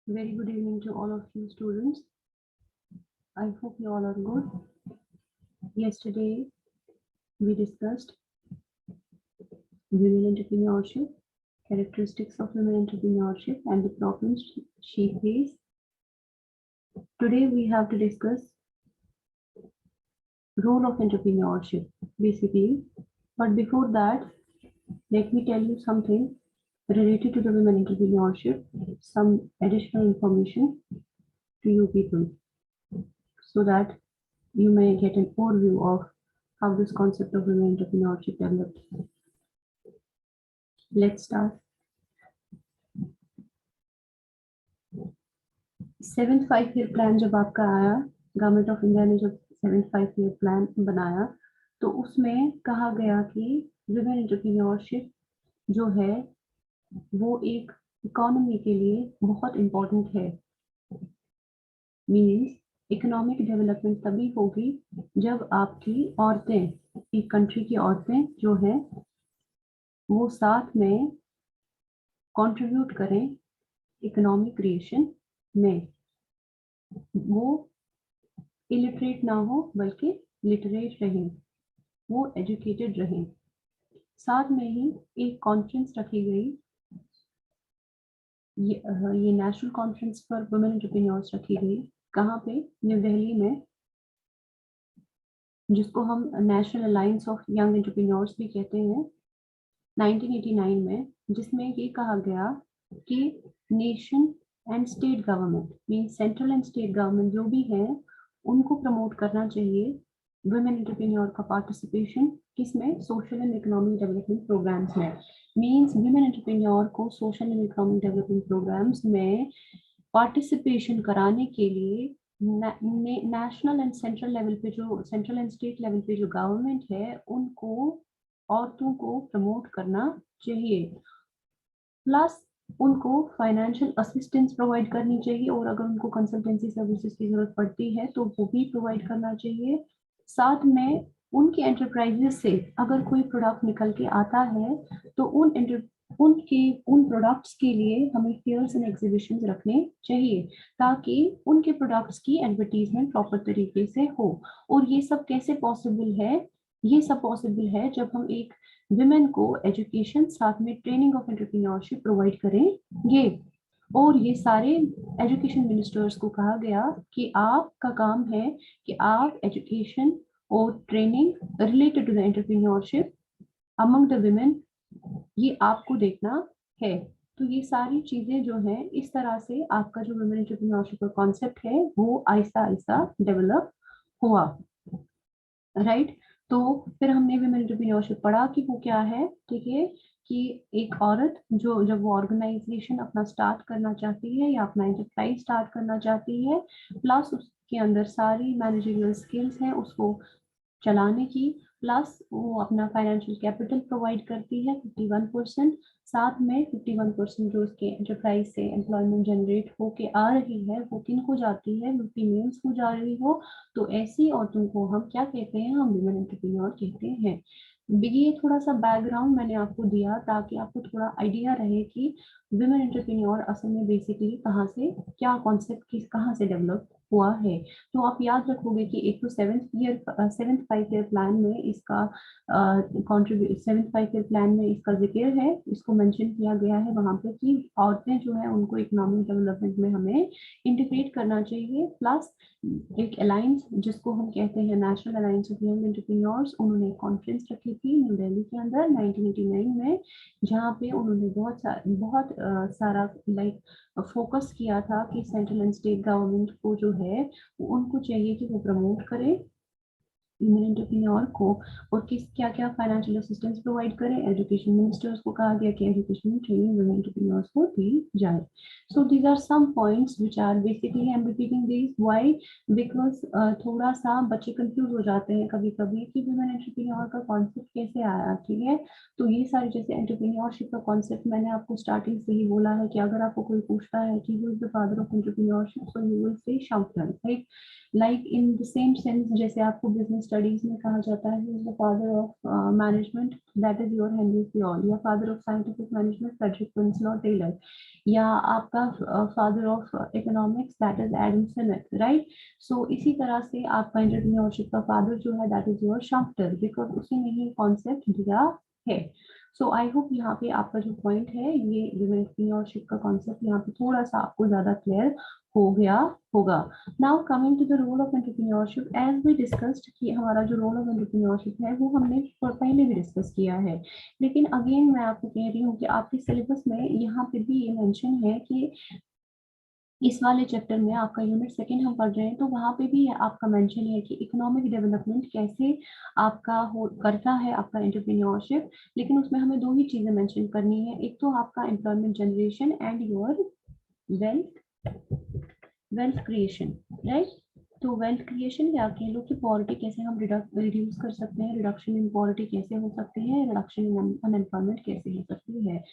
Very good evening to all of you students. I hope you all are good. Yesterday we discussed women entrepreneurship, characteristics of women entrepreneurship and the problems she faced. Today we have to discuss role of entrepreneurship basically. But before that, let me tell you something related to the women entrepreneurship, some additional information to you people, so that you may get an overview of how this concept of women entrepreneurship developed. Let's start. 7th 5-year plan जब आपका आया, government of India ने जब 7th 5-year plan बनाया तो उसमें कहा गया कि वुमेन एंटरप्रेन्योरशिप जो है वो एक इकोनॉमी के लिए बहुत इम्पोर्टेंट है। मीन्स इकोनॉमिक डेवलपमेंट तभी होगी जब आपकी औरतें, एक कंट्री की औरतें जो हैं वो साथ में कंट्रीब्यूट करें इकोनॉमिक क्रिएशन में। वो इलिटरेट ना हो बल्कि लिटरेट रहें, वो एजुकेटेड रहें। साथ में ही एक कॉन्फ्रेंस रखी गई, ये national conference for women entrepreneurs रखी गई। कहाँ पे? न्यू दिल्ली में, जिसको हम national alliance of young entrepreneurs भी कहते हैं, 1989 में, जिसमें ये कहा गया कि nation and state government mean central and state government जो भी है उनको प्रमोट करना चाहिए वुमेन एंटरप्रेन्योर का पार्टिसिपेशन किसमें? Social and economic development programmes में। मींस वुमेन एंटरप्रेन्योर को social and economic development programmes में पार्टिसिपेशन कराने के लिए नेशनल एंड सेंट्रल लेवल पे जो सेंट्रल एंड स्टेट लेवल पे जो गवर्नमेंट है उनको औरतों को प्रमोट करना चाहिए, प्लस उनको फाइनेंशियल असिस्टेंस प्रोवाइड करनी चाहिए और अगर उनको कंसल्टेंसी सर्विसेज की जरूरत पड़ती है तो वो भी प्रोवाइड करना चाहिए। साथ में उनके एंटरप्राइजेस से अगर कोई प्रोडक्ट निकल के आता है तो उन प्रोडक्ट्स के लिए हमें फेयर्स एंड एग्जीबिशंस रखने चाहिए ताकि उनके प्रोडक्ट्स की एडवर्टीजमेंट प्रॉपर तरीके से हो। और ये सब कैसे पॉसिबल है? ये सब पॉसिबल है जब हम एक विमेन को एजुकेशन साथ में ट्रेनिंग ऑफ एंटरप्रेन्योरशिप प्रोवाइड करेंगे। और ये सारे एजुकेशन मिनिस्टर्स को कहा गया कि आपका काम है कि आप एजुकेशन और training related to the entrepreneurship among the women ये आपको देखना है। तो ये सारी चीजें जो है इस तरह से आपका जो वुमेन एंटरप्रेन्योरशिप का कॉन्सेप्ट है वो आहिस्ता आहिस्ता डेवलप हुआ, राइट। तो फिर हमने वुमेन एंटरप्रेन्योरशिप पढ़ा कि वो क्या है, ठीक है, कि एक औरत जो जब वो ऑर्गेनाइजेशन अपना स्टार्ट करना चाहती है या अपना एंटरप्राइज स्टार्ट करना चाहती है, प्लस उसके अंदर सारी मैनेजरियल स्किल्स हैं उसको चलाने की, प्लस वो अपना फाइनेंशियल कैपिटल प्रोवाइड करती है 51%, साथ में 51% जो उसके एंटरप्राइज से एम्प्लॉयमेंट जनरेट होके आ रही है वो किन को जाती है? वो फीमेल्स को जा रही हो। तो ऐसी औरतों को हम क्या कहते हैं? हम वुमेन एंटरप्रेन्योर कहते हैं। ये थोड़ा सा बैकग्राउंड मैंने आपको दिया ताकि आपको थोड़ा आइडिया रहे कि वुमेन एंटरप्रेन्योर असल में बेसिकली कहाँ से, क्या कॉन्सेप्ट किस कहाँ से डेवलप हुआ है। तो आप याद रखोगे कि एक तो 7th 5-year प्लान में इसका कॉन्ट्रीब्यूट 7th 5-year प्लान में इसका जिक्र है, इसको मेंशन किया गया है वहां पे कि औरतें जो है उनको इकोनॉमिक डेवलपमेंट में हमें इंटीग्रेट करना चाहिए। प्लस एक अलायंस जिसको हम कहते हैं national alliance of young entrepreneurs, उन्होंने कॉन्फ्रेंस रखी थी न्यू दिल्ली के अंदर 1989 में, जहाँ पे उन्होंने बहुत सारा लाइक फोकस किया था कि सेंट्रल एंड स्टेट गवर्नमेंट को जो है उनको चाहिए कि वो प्रमोट करे वुमेन एंटरप्रेन्योर को और किस क्या क्या फाइनेंशियल असिस्टेंस प्रोवाइड करें। एजुकेशन मिनिस्टर्स को कहा गया कि एजुकेशन ट्रेनिंग वुमेन एंटरप्रेन्योर्स को दी जाए। So these are some points which are basically I am repeating this why because थोड़ा सा बच्चे कंफ्यूज हो जाते हैं कभी कभी कि वुमेन एंटरप्रेन्योर का कॉन्सेप्ट कैसे आया, ठीक है। तो ये सारी जैसे एंटरप्रेन्योरशिप का कॉन्सेप्ट मैंने आपको स्टार्टिंग से ही बोला है कि अगर आपको कोई पूछता है कि who is the father of entrepreneurship, so you will say शाउटन, right. Like in the same sense जैसे आपको बिजनेस स्टडीज में कहा जाता है the father of management that is your Henri Fayol, या father of scientific management Frederick Winslow Taylor, या आपका father of economics that is Adam Smith, right. So इसी तरह से आपका एंटरप्रेन्योरशिप का फादर जो है दैट इज योर शम्टर, बिकॉज उसी ने ही कॉन्सेप्ट दिया है। सो आई होप यहाँ पे आपका जो पॉइंट है ये एंटरप्रेन्योरशिप का कॉन्सेप्ट यहाँ पे थोड़ा सा आपको ज्यादा क्लियर हो गया होगा। Now coming to the role of entrepreneurship, as we discussed कि हमारा जो रोल ऑफ एंटरप्रेन्योरशिप है वो हमने पहले भी डिस्कस किया है, लेकिन अगेन मैं आपको कह रही हूँ कि आपके सिलेबस में यहाँ पे भी ये मेंशन है कि इस वाले चैप्टर में आपका यूनिट सेकंड हम पढ़ रहे हैं, तो वहाँ पे भी आपका मेंशन है कि इकोनॉमिक डेवलपमेंट कैसे आपका करता है आपका एंटरप्रेन्योरशिप, लेकिन उसमें हमें दो ही चीजें मेंशन करनी है, एक तो आपका employment generation and your wealth creation, right. तो वेल्थ क्रिएशन या कह लो कि पॉवर्टी कैसे हम रिड्यूस कर सकते हैं, रिडक्शन इन पॉवर्टी कैसे हो सकती है, रिडक्शन इन अनएम्प्लॉयमेंट कैसे हो सकती है।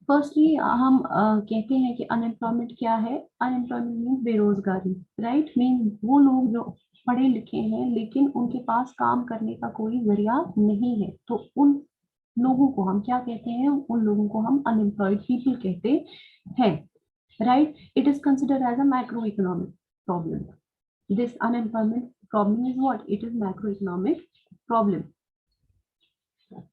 फर्स्टली हम कहते हैं कि अनएम्प्लॉयमेंट क्या है, अनएम्प्लॉयमेंट मीन बेरोजगारी, राइट। मीन वो लोग जो पढ़े लिखे हैं लेकिन उनके पास काम करने का कोई जरिया नहीं है, तो उन लोगों को हम क्या कहते हैं, उन लोगों को हम अनएम्प्लॉयड पीपल कहते हैं, right? It is considered as a macroeconomic problem. This unemployment problem is what? It is macroeconomic problem.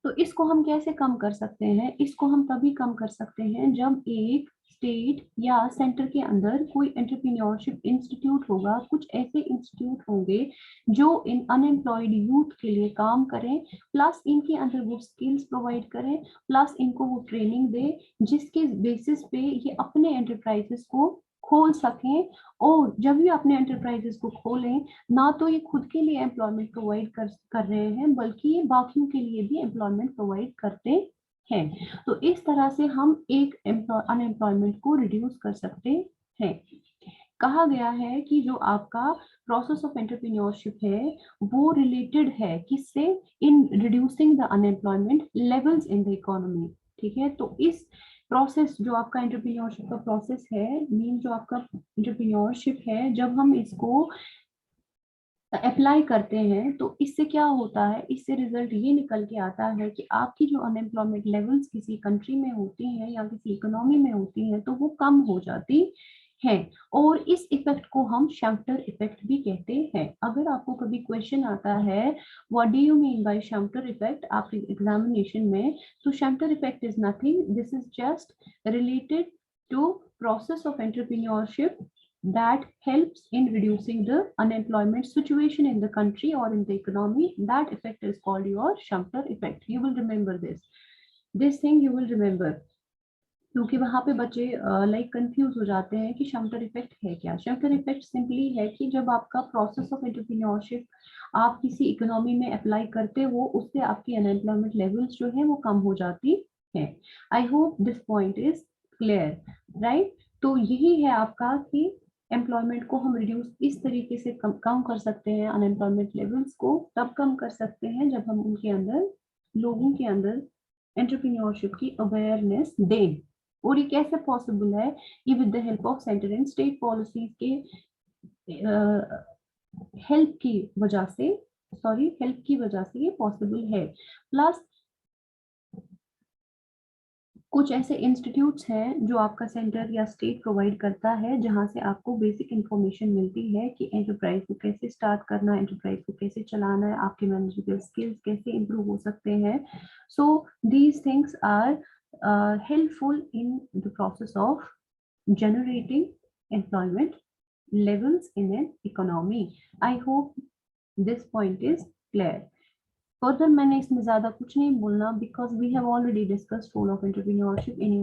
तो इसको हम कैसे कम कर सकते हैं, इसको हम तभी कम कर सकते हैं जब एक स्टेट या सेंटर के अंदर कोई एंटरप्रेन्योरशिप इंस्टीट्यूट होगा, कुछ ऐसे इंस्टीट्यूट होंगे जो इन अनएम्प्लॉयड यूथ के लिए काम करें, प्लस इनके अंदर वो स्किल्स प्रोवाइड करें, प्लस इनको वो ट्रेनिंग दे जिसके बेसिस पे ये अपने एंटरप्राइजेस को खोल सकें। और जब भी अपने एंटरप्राइजेस को खोलें, ना तो ये खुद के लिए एम्प्लॉयमेंट प्रोवाइड कर रहे हैं बल्कि ये बाकियों के लिए भी एम्प्लॉयमेंट प्रोवाइड करते हैं। तो इस तरह से हम एक अनएम्प्लॉयमेंट को रिड्यूस कर सकते हैं। कहा गया है कि जो आपका प्रोसेस ऑफ एंटरप्रेन्योरशिप है वो रिलेटेड है किससे, in reducing the unemployment levels in the economy, ठीक है। तो इस प्रोसेस जो आपका एंटरप्रेन्योरशिप का प्रोसेस है, मीन जो आपका एंटरप्रेन्योरशिप है, जब हम इसको अप्लाई करते हैं तो इससे क्या होता है, इससे रिजल्ट ये निकल के आता है कि आपकी जो अनएम्प्लॉयमेंट लेवल्स किसी कंट्री में होती हैं या किसी इकोनॉमी में होती हैं तो वो कम हो जाती है। और इस इफेक्ट को हम शम्टर इफेक्ट भी कहते हैं। अगर आपको कभी क्वेश्चन आता है what do you mean by Schumpeter effect आपके एग्जामिनेशन में, तो Schumpeter effect is nothing, this is just related to process of entrepreneurship that helps in reducing the unemployment situation in the country or in the economy. That effect is called your Shumter effect. You will remember this thing you will remember, क्योंकि वहां पे बच्चे like confuse हो जाते हैं कि शम्टर effect है क्या। शम्टर इफेक्ट सिंपली है कि जब आपका प्रोसेस ऑफ एंटरप्रेन्योरशिप आप किसी इकोनॉमी में अप्लाई करते हो, उससे आपकी अनएम्प्लॉयमेंट लेवल्स जो है वो कम हो जाती है। I hope this point is clear, right. तो यही है आपका कि एम्प्लॉयमेंट को हम रिड्यूस इस तरीके से कम कर सकते हैं, अनएम्प्लॉयमेंट लेवल्स को तब कम कर सकते हैं जब हम उनके अंदर, लोगों के अंदर एंटरप्रेन्योरशिप की अवेयरनेस दें। और ये कैसे पॉसिबल है, ये with the help of centre and state policies के हेल्प की वजह से, हेल्प की वजह से ये पॉसिबल है। प्लस कुछ ऐसे इंस्टीट्यूट्स हैं जो आपका सेंटर या स्टेट प्रोवाइड करता है जहां से आपको बेसिक इंफॉर्मेशन मिलती है कि एंटरप्राइज को कैसे स्टार्ट करना है, एंटरप्राइज को कैसे चलाना है, आपके मैनेजरियल स्किल्स कैसे इंप्रूव हो सकते हैं। So these things are helpful in the process of generating employment levels in an economy. I hope this point is clear. Further मैंने इसमें ज्यादा कुछ नहीं बोलना because we have already discussed role of entrepreneurship in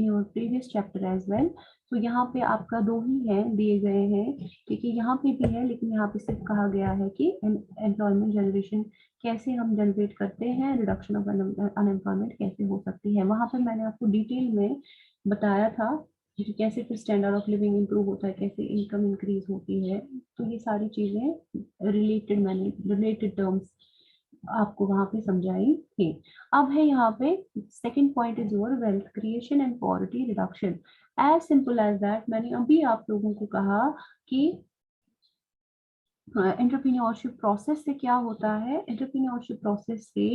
your previous chapter as well. तो यहाँ पे आपका दो ही है दिए गए हैं, क्योंकि यहाँ पे भी है लेकिन यहाँ पे सिर्फ कहा गया है कि एम्प्लॉयमेंट जनरेशन कैसे हम जनरेट करते हैं, रिडक्शन ऑफ अनएम्प्लॉयमेंट कैसे हो सकती है। वहां पर मैंने आपको डिटेल में बताया था कि कैसे फिर स्टैंडर्ड ऑफ लिविंग इंप्रूव होता है, कैसे इनकम इंक्रीज होती है। तो ये सारी चीजें रिलेटेड टर्म्स आपको वहां पे समझाई थी। अब है यहाँ पे second point is your wealth creation and poverty reduction. As simple as that, मैंने अभी आप लोगों को कहा कि एंटरप्रेन्योरशिप प्रोसेस से क्या होता है, एंटरप्रेन्योरशिप प्रोसेस से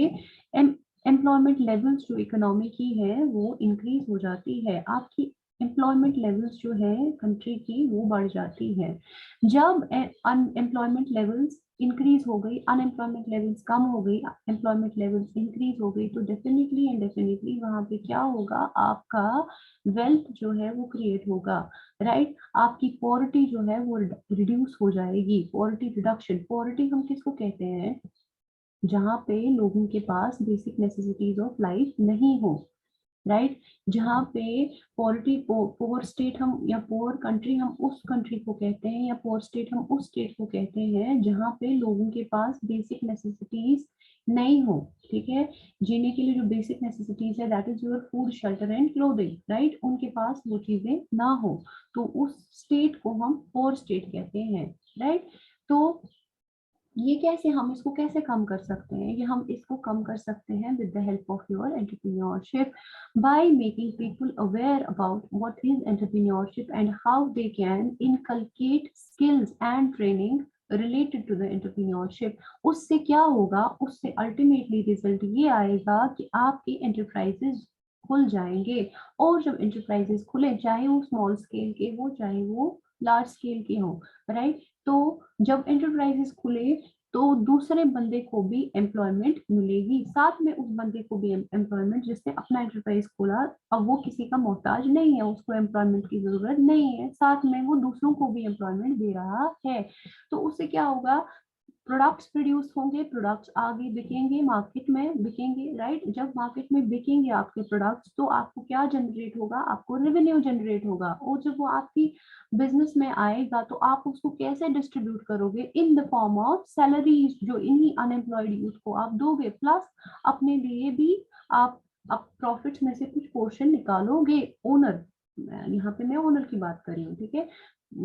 एम्प्लॉयमेंट लेवल्स जो इकोनॉमी की है वो इंक्रीज हो जाती है, आपकी एम्प्लॉयमेंट लेवल्स जो है कंट्री की वो बढ़ जाती है। जब अनएम्प्लॉयमेंट लेवल्स इंक्रीज हो गई, अनएम्प्लॉयमेंट लेवल्स कम हो गई, एम्प्लॉयमेंट लेवल्स इंक्रीज हो गई, तो डेफिनेटली एंड डेफिनेटली वहां पे क्या होगा, आपका वेल्थ जो है वो क्रिएट होगा, राइट। आपकी पॉवर्टी जो है वो रिड्यूस हो जाएगी, पॉवर्टी रिडक्शन। पॉवर्टी हम किसको कहते हैं, जहाँ पे लोगों के पास बेसिक नेसेसिटीज ऑफ लाइफ नहीं हो, राइट। जहाँ पे पॉवर्टी, पोअर स्टेट हम या पोअर कंट्री हम उस कंट्री को कहते हैं, या पोअर स्टेट हम उस स्टेट को कहते हैं जहाँ पे लोगों के पास बेसिक नेसेसिटीज नहीं हो, ठीक है। जीने के लिए जो बेसिक नेसेसिटीज है, that is your food, shelter and clothing, right, उनके पास वो चीजें ना हो, तो उस स्टेट को हम पोअर स्टेट कहते हैं, राइट। तो ये कैसे, हम इसको कैसे कम कर सकते हैं, ये हम इसको कम कर सकते हैं with the help of your entrepreneurship, by making people aware about what is entrepreneurship and how they can inculcate skills and training related to the entrepreneurship. उससे क्या होगा, उससे अल्टीमेटली रिजल्ट ये आएगा कि आपके एंटरप्राइजेस खुल जाएंगे, और जब एंटरप्राइजेस खुले, चाहे वो स्मॉल स्केल के हो चाहे वो लार्ज स्केल के हो, राइट, तो जब एंटरप्राइजेस खुले तो दूसरे बंदे को भी एम्प्लॉयमेंट मिलेगी, साथ में उस बंदे को भी एम्प्लॉयमेंट, जिसने अपना एंटरप्राइज खोला, अब वो किसी का मोहताज नहीं है, उसको एम्प्लॉयमेंट की जरूरत नहीं है, साथ में वो दूसरों को भी एम्प्लॉयमेंट दे रहा है। तो उससे क्या होगा, प्रोडक्ट्स प्रोड्यूस होंगे, प्रोडक्ट्स आगे बिकेंगे, मार्केट में बिकेंगे, राइट। जब मार्केट में बिकेंगे आपके प्रोडक्ट्स, तो आपको क्या जनरेट होगा, आपको रेवेन्यू जनरेट होगा, और जब वो आपकी बिजनेस में आएगा तो आप उसको कैसे डिस्ट्रीब्यूट करोगे, in the form of salaries, जो इन्हीं अनएम्प्लॉयड यूथ को आप दोगे, प्लस अपने लिए भी आप प्रॉफिट्स में से कुछ पोर्शन निकालोगे। ओनर, यहाँ पे मैं ओनर की बात कर रही हूँ, ठीक है,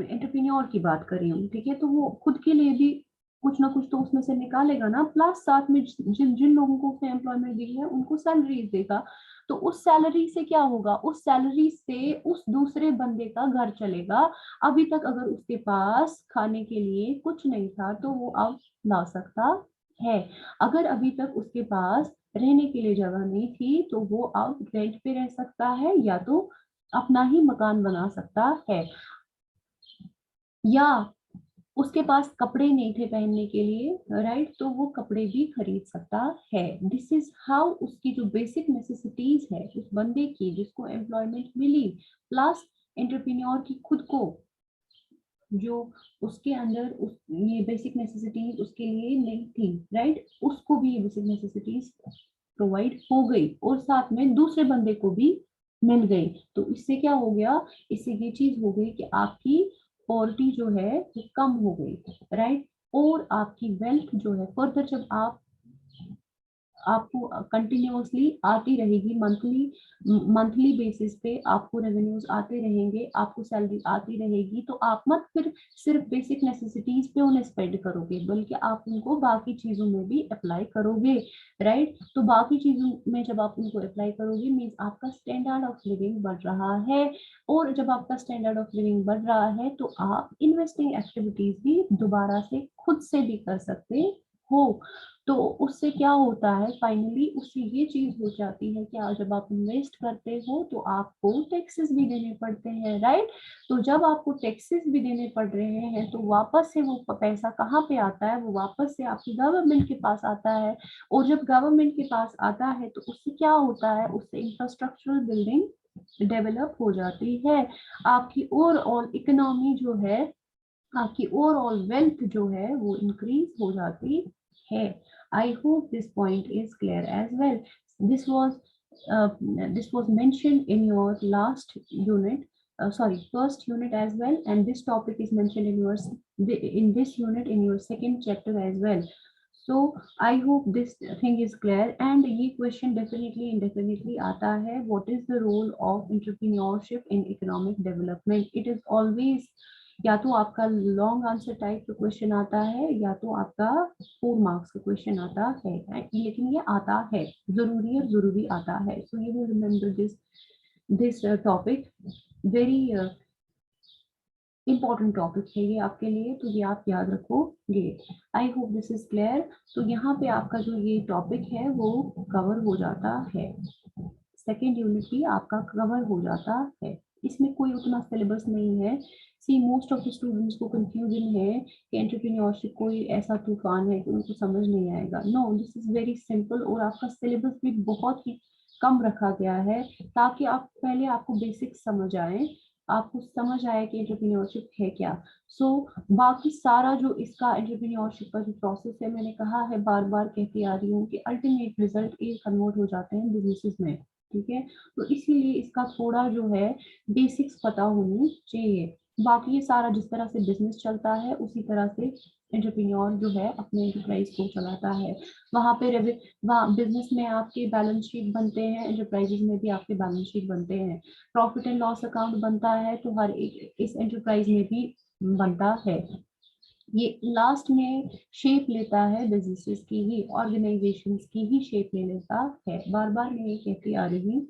एंटरप्रेन्योर की बात कर रही हूँ, ठीक है, तो वो खुद के लिए भी कुछ ना कुछ तो उसमें से निकालेगा ना, प्लस साथ में जिन जिन लोगों को उसने एम्प्लॉयमेंट दी है उनको सैलरीज देगा, तो उस सैलरी से क्या होगा, उस सैलरी से उस दूसरे बंदे का घर चलेगा। अभी तक अगर उसके पास खाने के लिए कुछ नहीं था तो वो अब ला सकता है, अगर अभी तक उसके पास रहने के लिए जगह नहीं थी तो वो अब रेंट पे रह सकता है, या तो अपना ही मकान बना सकता है, या उसके पास कपड़े नहीं थे पहनने के लिए, राइट, तो वो कपड़े भी खरीद सकता है। दिस इज हाउ उसकी जो बेसिक नेसेसिटीज है उस बंदे की जिसको एम्प्लॉयमेंट मिली, प्लस एंटरप्रेन्योर की खुद को जो उसके अंदर उस ये बेसिक नेसेसिटीज उसके लिए नहीं थी, राइट, उसको भी ये बेसिक नेसेसिटीज प्रोवाइड हो गई, और साथ में दूसरे बंदे को भी मिल गई। तो इससे क्या हो गया, इससे ये चीज हो गई कि आपकी पॉवर्टी जो है वो कम हो गई, राइट, और आपकी वेल्थ जो है फर्दर, जब आप आपको कंटिन्यूअसली आती रहेगी, मंथली मंथली बेसिस पे आपको रेवेन्यूज आते रहेंगे, आपको सैलरी आती रहेगी, तो आप मत फिर सिर्फ बेसिक नेसेसिटीज पे उन्हें स्पेंड करोगे, बल्कि आप उनको बाकी चीजों में भी अप्लाई करोगे, राइट। तो बाकी चीजों में जब आप उनको अप्लाई करोगे, मीन्स आपका स्टैंडर्ड ऑफ लिविंग बढ़ रहा है, और जब आपका स्टैंडर्ड ऑफ लिविंग बढ़ रहा है तो आप इन्वेस्टिंग एक्टिविटीज भी दोबारा से खुद से भी कर सकते हो। तो उससे क्या होता है, फाइनली उससे ये चीज हो जाती है कि जब आप इन्वेस्ट करते हो तो आपको टैक्सेस भी देने पड़ते हैं, राइट। तो जब आपको टैक्सेस भी देने पड़ रहे हैं तो वापस से वो पैसा कहाँ पे आता है, वो वापस से आपकी गवर्नमेंट के पास आता है, और जब गवर्नमेंट के पास आता है तो उससे क्या होता है, उससे इंफ्रास्ट्रक्चरल बिल्डिंग डेवलप हो जाती है, आपकी ओवरऑल इकोनॉमी जो है, आपकी ओवरऑल वेल्थ जो है वो इंक्रीज हो जाती है। I hope this point is clear as well. This was uh, this was mentioned in your last unit, sorry, first unit as well, and this topic is mentioned in your in this unit in your second chapter as well. So I hope this thing is clear. And ये question definitely indefinitely आता है. What is the role of entrepreneurship in economic development? It is always या तो आपका long answer type का question आता है, या तो आपका 4 मार्क्स का क्वेश्चन आता है, लेकिन ये आता है, जरूरी है, जरूरी आता है। सो you will remember this topic very important topic है ये आपके लिए, तो ये आप याद रखोगे। I hope this is clear. तो यहाँ पे आपका जो ये टॉपिक है वो कवर हो जाता है, सेकेंड यूनिट भी आपका कवर हो जाता है। इसमें कोई उतना सिलेबस नहीं है। सी मोस्ट ऑफ द स्टूडेंट्स को कंफ्यूजन है कि एंटरप्रेन्योरशिप कोई ऐसा तूफान है कि उनको समझ नहीं आएगा। No, this is very simple, और आपका सिलेबस भी बहुत ही कम रखा गया है ताकि आप पहले आपको बेसिक्स समझ आए, आपको समझ आए कि एंटरप्रेन्योरशिप है क्या। सो बाकी सारा जो इसका एंटरप्रेन्योरशिप का जो प्रोसेस है, मैंने कहा है, बार बार कहती आ रही हूँ कि अल्टीमेट रिजल्ट ये कन्वर्ट हो जाते हैं बिजनेसेस में, ठीक है। तो इसीलिए इसका थोड़ा जो है बेसिक्स पता होनी चाहिए। बाकी ये सारा जिस तरह से बिजनेस चलता है उसी तरह से एंटरप्रेन्योर जो है अपने एंटरप्राइज को चलाता है। वहाँ पे वहाँ बिजनेस में आपके बैलेंस शीट बनते हैं, एंटरप्राइजेज में भी आपके बैलेंस शीट बनते हैं, प्रॉफिट एंड लॉस अकाउंट बनता है, तो हर एक इस एंटरप्राइज में भी बनता है। ये लास्ट में शेप लेता है बिजनेसेस की ही, ऑर्गेनाइजेशंस की ही शेप ले लेता है। बार बार मैं ये कहती आ रही हूँ,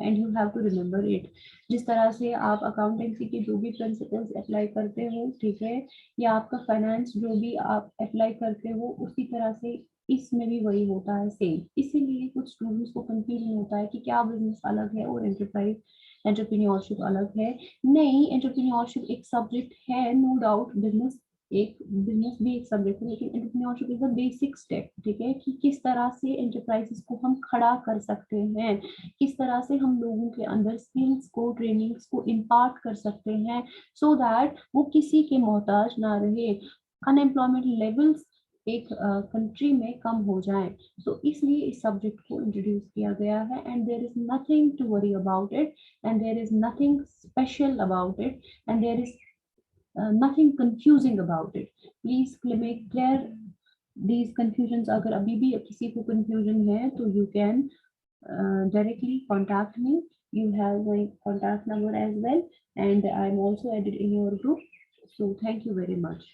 and you have to remember it. जिस तरह से आप अकाउंटेंसी के जो भी प्रिंसिपल्स अप्लाई करते हो, ठीक है, या आपका फाइनेंस जो भी आप अप्लाई करते हो, उसी तरह से इसमें भी वही होता है सेम। इसीलिए कुछ स्टूडेंट्स को कंफ्यूजन होता है कि क्या बिजनेस अलग है और एंटरप्रेन्योरशिप अलग है। नहीं, एंटरप्रेन्योरशिप एक सब्जेक्ट है, नो डाउट। बिजनेस भी एक सब्जेक्ट है, लेकिन entrepreneurship is the basic step, ठीक है, कि किस तरह से एंटरप्राइजेस को हम खड़ा कर सकते हैं, किस तरह से हम लोगों के अंदर स्किल्स को, ट्रेनिंग्स को इम्पार्ट कर सकते हैं, सो दैट वो किसी के मोहताज ना रहे, अनएम्प्लॉयमेंट लेवल्स एक कंट्री में कम हो जाए। तो इसलिए इस सब्जेक्ट को इंट्रोड्यूस किया गया है, and there is nothing to worry about it, and there is nothing special about it, and there is nothing confusing about it. Please make clear these confusions. अगर अभी भी किसी को confusion है तो you can directly contact me. You have my contact number as well, and I'm also added in your group. So thank you very much.